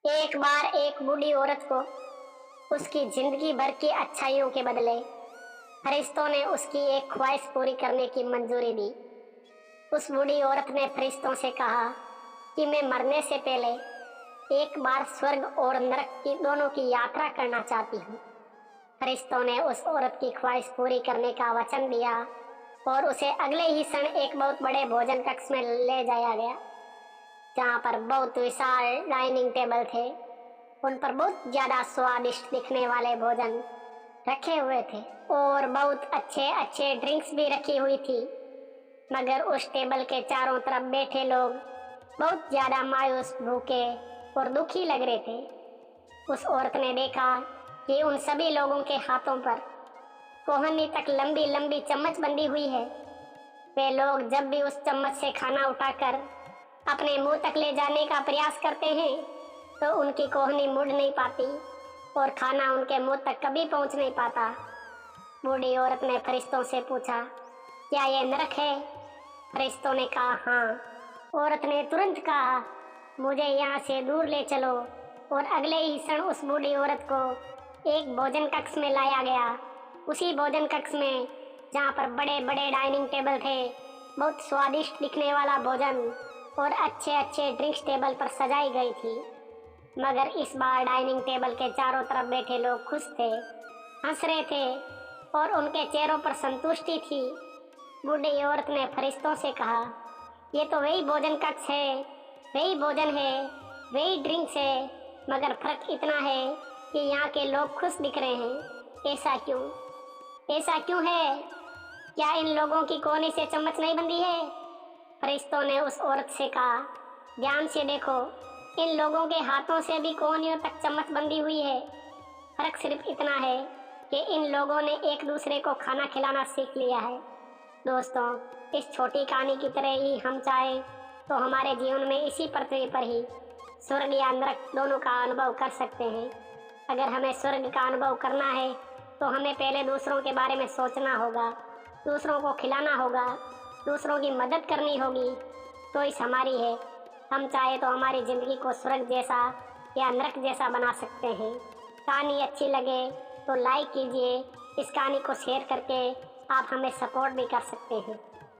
एक बार एक बूढ़ी औरत को उसकी जिंदगी भर की अच्छाइयों के बदले फरिश्तों ने उसकी एक ख्वाहिश पूरी करने की मंजूरी दी। उस बूढ़ी औरत ने फरिश्तों से कहा कि मैं मरने से पहले एक बार स्वर्ग और नरक की दोनों की यात्रा करना चाहती हूँ। फरिश्तों ने उस औरत की ख्वाहिश पूरी करने का वचन दिया और उसे अगले ही क्षण एक बहुत बड़े भोजन कक्ष में ले जाया गया, जहाँ पर बहुत विशाल डाइनिंग टेबल थे। उन पर बहुत ज्यादा स्वादिष्ट दिखने वाले भोजन रखे हुए थे और बहुत अच्छे अच्छे ड्रिंक्स भी रखी हुई थी। मगर उस टेबल के चारों तरफ बैठे लोग बहुत ज्यादा मायूस, भूखे और दुखी लग रहे थे। उस औरत ने देखा कि उन सभी लोगों के हाथों पर कोहनी तक लंबी लंबी चम्मच बंधी हुई है। वे लोग जब भी उस चम्मच से खाना उठाकर अपने मुंह तक ले जाने का प्रयास करते हैं तो उनकी कोहनी मुड़ नहीं पाती और खाना उनके मुंह तक कभी पहुंच नहीं पाता। बूढ़ी औरत ने फरिश्तों से पूछा, क्या ये नरक है? फरिश्तों ने कहा हाँ। औरत ने तुरंत कहा, मुझे यहाँ से दूर ले चलो। और अगले ही क्षण उस बूढ़ी औरत को एक भोजन कक्ष में लाया गया। उसी भोजन कक्ष में जहाँ पर बड़े बड़े डाइनिंग टेबल थे, बहुत स्वादिष्ट दिखने वाला भोजन और अच्छे अच्छे ड्रिंक्स टेबल पर सजाई गई थी। मगर इस बार डाइनिंग टेबल के चारों तरफ बैठे लोग खुश थे, हंस रहे थे और उनके चेहरों पर संतुष्टि थी। बूढ़ी औरत ने फरिश्तों से कहा, ये तो वही भोजन कक्ष है, वही भोजन है, वही ड्रिंक्स है, मगर फर्क इतना है कि यहाँ के लोग खुश दिख रहे हैं। ऐसा क्यों? ऐसा क्यों है? क्या इन लोगों की कोहनी से चम्मच नहीं बंधी है? फरिश्तों ने उस औरत से कहा, ध्यान से देखो, इन लोगों के हाथों से भी कोहनियों तक चम्मच बंधी हुई है। फर्क सिर्फ इतना है कि इन लोगों ने एक दूसरे को खाना खिलाना सीख लिया है। दोस्तों, इस छोटी कहानी की तरह ही हम चाहें तो हमारे जीवन में इसी पृथ्वी पर ही स्वर्ग या नरक दोनों का अनुभव कर सकते हैं। अगर हमें स्वर्ग का अनुभव करना है तो हमें पहले दूसरों के बारे में सोचना होगा, दूसरों को खिलाना होगा, दूसरों की मदद करनी होगी। चॉइस हमारी है। हम चाहे तो हमारी ज़िंदगी को स्वर्ग जैसा या नरक जैसा बना सकते हैं। कहानी अच्छी लगे तो लाइक कीजिए। इस कहानी को शेयर करके आप हमें सपोर्ट भी कर सकते हैं।